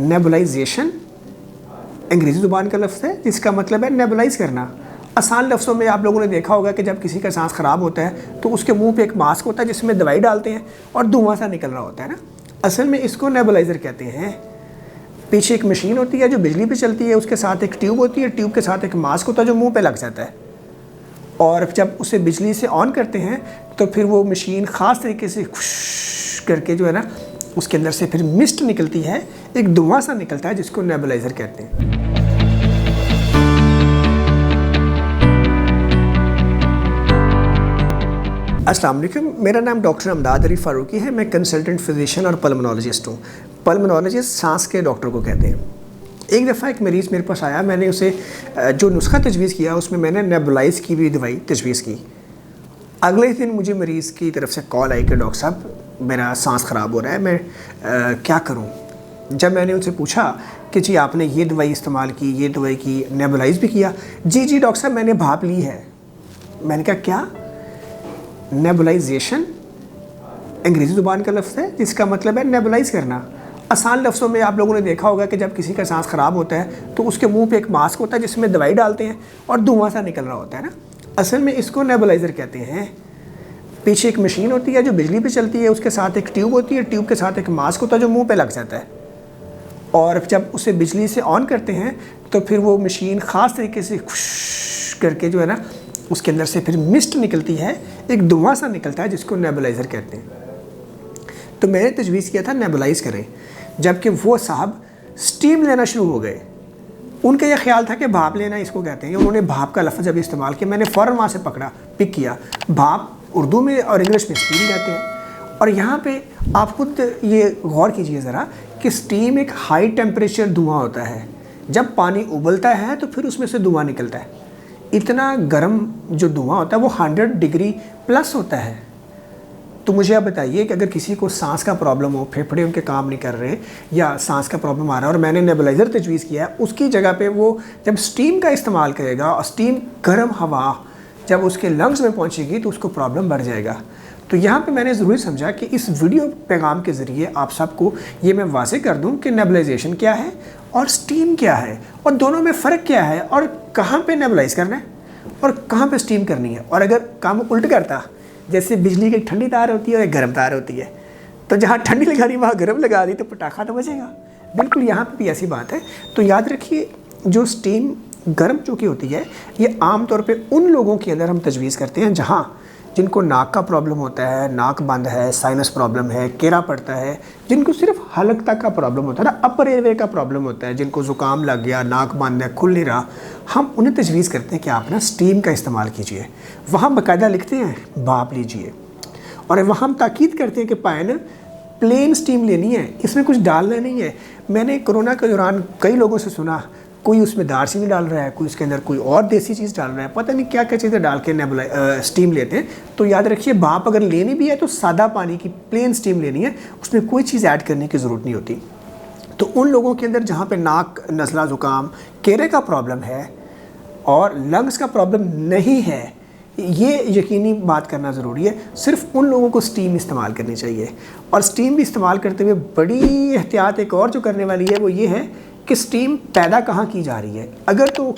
Nebulisation अंग्रेज़ी ज़ुबान का लफ्ज़ है जिसका मतलब है नेबुलाइज करना। आसान लफ्ज़ों में आप लोगों ने देखा होगा कि जब किसी का सांस ख़राब होता है तो उसके मुंह पे एक मास्क होता है जिसमें दवाई डालते हैं और धुआं सा निकल रहा होता है ना। असल में इसको नेबुलाइज़र कहते हैं। पीछे एक मशीन होती है जो बिजली पे चलती है, उसके साथ एक ट्यूब होती है, ट्यूब के साथ एक मास्क होता है जो मुँह पर लग जाता है, और जब उसे बिजली से ऑन करते हैं तो फिर वो मशीन ख़ास तरीके से खुश करके जो है ना उसके अंदर से फिर मिस्ट निकलती है, एक धुआं सा निकलता है जिसको नेबुलाइज़र कहते हैं। अस्सलाम वालेकुम, मेरा नाम डॉक्टर अमदाद अली फ़ारूकी है। मैं कंसल्टेंट फिजिशियन और पल्मोनोलॉजिस्ट हूँ। पल्मोनोलॉजिस्ट सांस के डॉक्टर को कहते हैं। एक दफ़ा एक मरीज़ मेरे पास आया, मैंने उसे जो नुस्खा तजवीज़ किया उसमें मैंने नेबुलाइज़ की हुई दवाई तजवीज़ की। अगले दिन मुझे मरीज़ की तरफ से कॉल आई कि डॉक्टर साहब मेरा सांस ख़राब हो रहा है, मैं क्या करूँ। जब मैंने उनसे पूछा कि जी आपने ये दवाई इस्तेमाल की, ये दवाई की, नेबुलाइज़ भी किया, जी डॉक्टर साहब मैंने भाप ली है। मैंने कहा क्या? नेबुलाइजेशन अंग्रेज़ी ज़ुबान का लफ्ज़ है जिसका मतलब है नेबुलाइज़ करना। आसान लफ्ज़ों में आप लोगों ने देखा होगा कि जब किसी का सांस ख़राब होता है तो उसके मुंह पे एक मास्क होता है जिसमें दवाई डालते हैं और धुआं सा निकल रहा होता है ना। असल में इसको नेबुलाइज़र कहते हैं। पीछे एक मशीन होती है जो बिजली पे चलती है, उसके साथ एक ट्यूब होती है, ट्यूब के साथ एक मास्क होता है जो मुँह पर लग जाता है, और जब उसे बिजली से ऑन करते हैं तो फिर वो मशीन ख़ास तरीके से खुश करके जो है ना उसके अंदर से फिर मिस्ट निकलती है, एक धुआं सा निकलता है जिसको नेबुलाइज़र कहते हैं। तो मैंने तजवीज़ किया था नेबुलाइज़ करें, जबकि वो साहब स्टीम लेना शुरू हो गए। उनका यह ख्याल था कि भाप लेना इसको कहते हैं। उन्होंने भाप का लफ्ज़ जब इस्तेमाल किया मैंने फ़ौरन वहाँ से पिक किया। भाप उर्दू में और इंग्लिश में स्टीम कहते हैं। और यहाँ पे आप खुद ये गौर कीजिए ज़रा कि स्टीम एक हाई टेम्परेचर धुआं होता है। जब पानी उबलता है तो फिर उसमें से धुआं निकलता है। इतना गर्म जो धुआं होता है वो 100 डिग्री प्लस होता है। तो मुझे आप बताइए कि अगर किसी को सांस का प्रॉब्लम हो, फेफड़े उनके काम नहीं कर रहे या सांस का प्रॉब्लम आ रहा है और मैंने नेबुलाइज़र तजवीज़ किया है, उसकी जगह पे वो जब स्टीम का इस्तेमाल करेगा और स्टीम गर्म हवा जब उसके लंग्स में पहुंचेगी तो उसको प्रॉब्लम बढ़ जाएगा। तो यहाँ पे मैंने ज़रूरी समझा कि इस वीडियो पैगाम के ज़रिए आप सबको ये मैं वाज़ेह कर दूँ कि नेबुलाइजेशन क्या है और स्टीम क्या है और दोनों में फ़र्क क्या है और कहाँ पे नेबुलाइज़ करना है और कहाँ पे स्टीम करनी है। और अगर काम उल्ट करता, जैसे बिजली की एक ठंडी तार होती है और एक गर्म तार होती है, तो जहाँ ठंडी लगा दी वहाँ गर्म लगा दी तो पटाखा तो बजेगा। बिल्कुल यहाँ पे भी ऐसी बात है। तो याद रखिए जो स्टीम गर्म जो की होती है ये आम तौर पे उन लोगों के अंदर हम तजवीज़ करते हैं जहाँ जिनको नाक का प्रॉब्लम होता है, नाक बंद है, साइनस प्रॉब्लम है, केरा पड़ता है, जिनको सिर्फ हलक तक का प्रॉब्लम होता है ना, अपर एयरवे का प्रॉब्लम होता है, जिनको ज़ुकाम लग गया, नाक बंद है, खुल नहीं रहा, हम उन्हें तजवीज़ करते हैं कि आप ना स्टीम का इस्तेमाल कीजिए। वहाँ बाकायदा लिखते हैं भाप लीजिए, और वहाँ हम ताकीद करते हैं कि पाए ना प्लेन स्टीम लेनी है, इसमें कुछ डालना नहीं है। मैंने कोरोना के दौरान कई लोगों से सुना कोई उसमें दालचीनी डाल रहा है, कोई उसके अंदर कोई और देसी चीज़ डाल रहा है, पता नहीं क्या क्या चीज़ें डाल के स्टीम लेते हैं। तो याद रखिए भाप अगर लेनी भी है तो सादा पानी की प्लेन स्टीम लेनी है, उसमें कोई चीज़ ऐड करने की ज़रूरत नहीं होती। तो उन लोगों के अंदर जहाँ पे नाक, नज़ला, ज़ुकाम, केरे का प्रॉब्लम है और लंग्स का प्रॉब्लम नहीं है, ये यकीनी बात करना ज़रूरी है। सिर्फ उन लोगों को स्टीम इस्तेमाल करनी चाहिए। और स्टीम भी इस्तेमाल करते हुए बड़ी एहतियात एक और जो करने वाली है वो ये है कि स्टीम पैदा कहाँ की जा रही है। अगर तो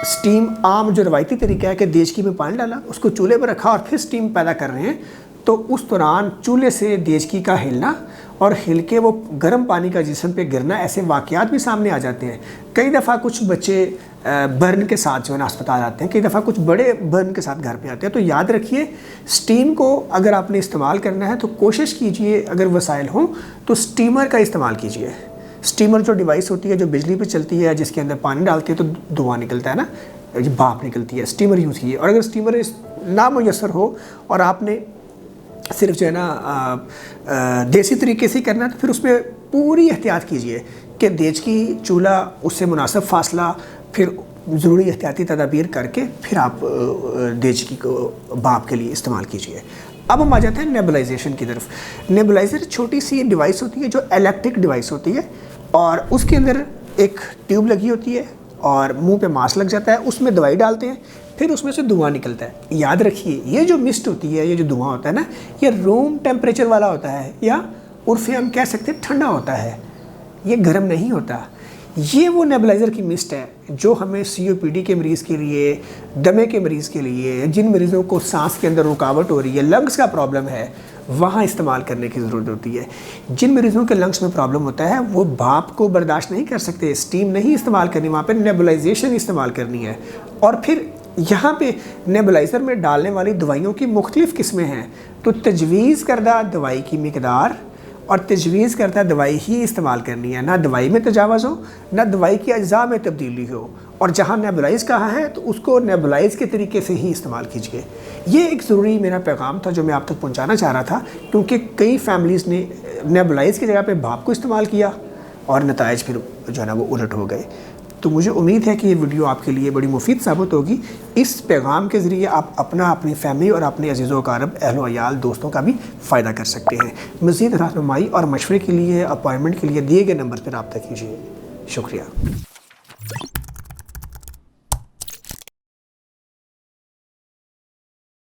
स्टीम आम जो रवायती तरीका है कि देचकी में पानी डाला, उसको चूल्हे पर रखा और फिर स्टीम पैदा कर रहे हैं, तो उस दौरान चूल्हे से देचकी का हिलना और हिल के वो गर्म पानी का जिस्म पे गिरना, ऐसे वाक़यात भी सामने आ जाते हैं। कई दफ़ा कुछ बच्चे बर्न के साथ जो है ना अस्पताल आते हैं, कई दफ़ा कुछ बड़े बर्न के साथ घर पे आते हैं। तो याद रखिए स्टीम को अगर आपने इस्तेमाल करना है तो कोशिश कीजिए अगर वसाइल हों तो स्टीमर का इस्तेमाल कीजिए। स्टीमर जो डिवाइस होती है जो बिजली पे चलती है, जिसके अंदर पानी डालती है तो धुआं निकलता है ना, ये भाप निकलती है, स्टीमर यूज़ कीजिए। और अगर स्टीमर नामुयस्सर हो और आपने सिर्फ जो है ना देसी तरीके से करना है तो फिर उसमें पूरी एहतियात कीजिए कि देचकी चूल्हा उससे मुनासिब फासला, फिर ज़रूरी एहतियाती तदाबीर करके फिर आप देचकी को भाप के लिए इस्तेमाल कीजिए। अब हम आ जाते हैं नेबुलाइजेशन की तरफ। नेबुलाइज़र छोटी सी डिवाइस होती है जो इलेक्ट्रिक डिवाइस होती है और उसके अंदर एक ट्यूब लगी होती है और मुंह पे मास्क लग जाता है, उसमें दवाई डालते हैं, फिर उसमें से धुआं निकलता है। याद रखिए ये जो मिस्ट होती है, ये जो धुआं होता है ना, ये रूम टेम्परेचर वाला होता है या उर्फ़े हम कह सकते हैं ठंडा होता है। ये गर्म नहीं होता। ये वो नेबुलाइज़र की मिस्ट है जो हमें COPD के मरीज़ के लिए, दमे के मरीज़ के लिए, जिन मरीज़ों को सांस के अंदर रुकावट हो रही है, लंग्स का प्रॉब्लम है, वहाँ इस्तेमाल करने की ज़रूरत होती है। जिन मरीज़ों के लंग्स में प्रॉब्लम होता है वो भाप को बर्दाश्त नहीं कर सकते, स्टीम नहीं इस्तेमाल करनी, वहाँ पे नेबुलाइजेशन इस्तेमाल करनी है। और फिर यहाँ पे नेबुलाइज़र में डालने वाली दवाइयों की मुख्तलिफ़ किस्में हैं, तो तजवीज़ करदा दवाई की मिकदार और तजवीज़ करता दवाई ही इस्तेमाल करनी है, ना दवाई में तजावज़ हो, ना दवाई की अज्जा में तब्दीली हो। और जहाँ नेबुलाइज़ कहा है तो उसको नेबुलाइज़ के तरीके से ही इस्तेमाल कीजिए। ये एक ज़रूरी मेरा पैगाम था जो मैं आप तक पहुँचाना चाह रहा था, क्योंकि कई फैमिलीज़ ने नेबुलाइज़ की जगह पे भाप को इस्तेमाल किया और नताइज फिर जो है ना वो उलट हो गए। तो मुझे उम्मीद है कि ये वीडियो आपके लिए बड़ी मुफीद साबित होगी। इस पैगाम के ज़रिए आप अपनी फैमिली और अपने अज़ीज़ो अक़ारब, अहलो अयाल, दोस्तों का भी फ़ायदा कर सकते हैं। मज़ीद रहनुमाई और मशवरे के लिए अपॉइंटमेंट के लिए दिए गए नंबर पर रब्ता कीजिए। शुक्रिया।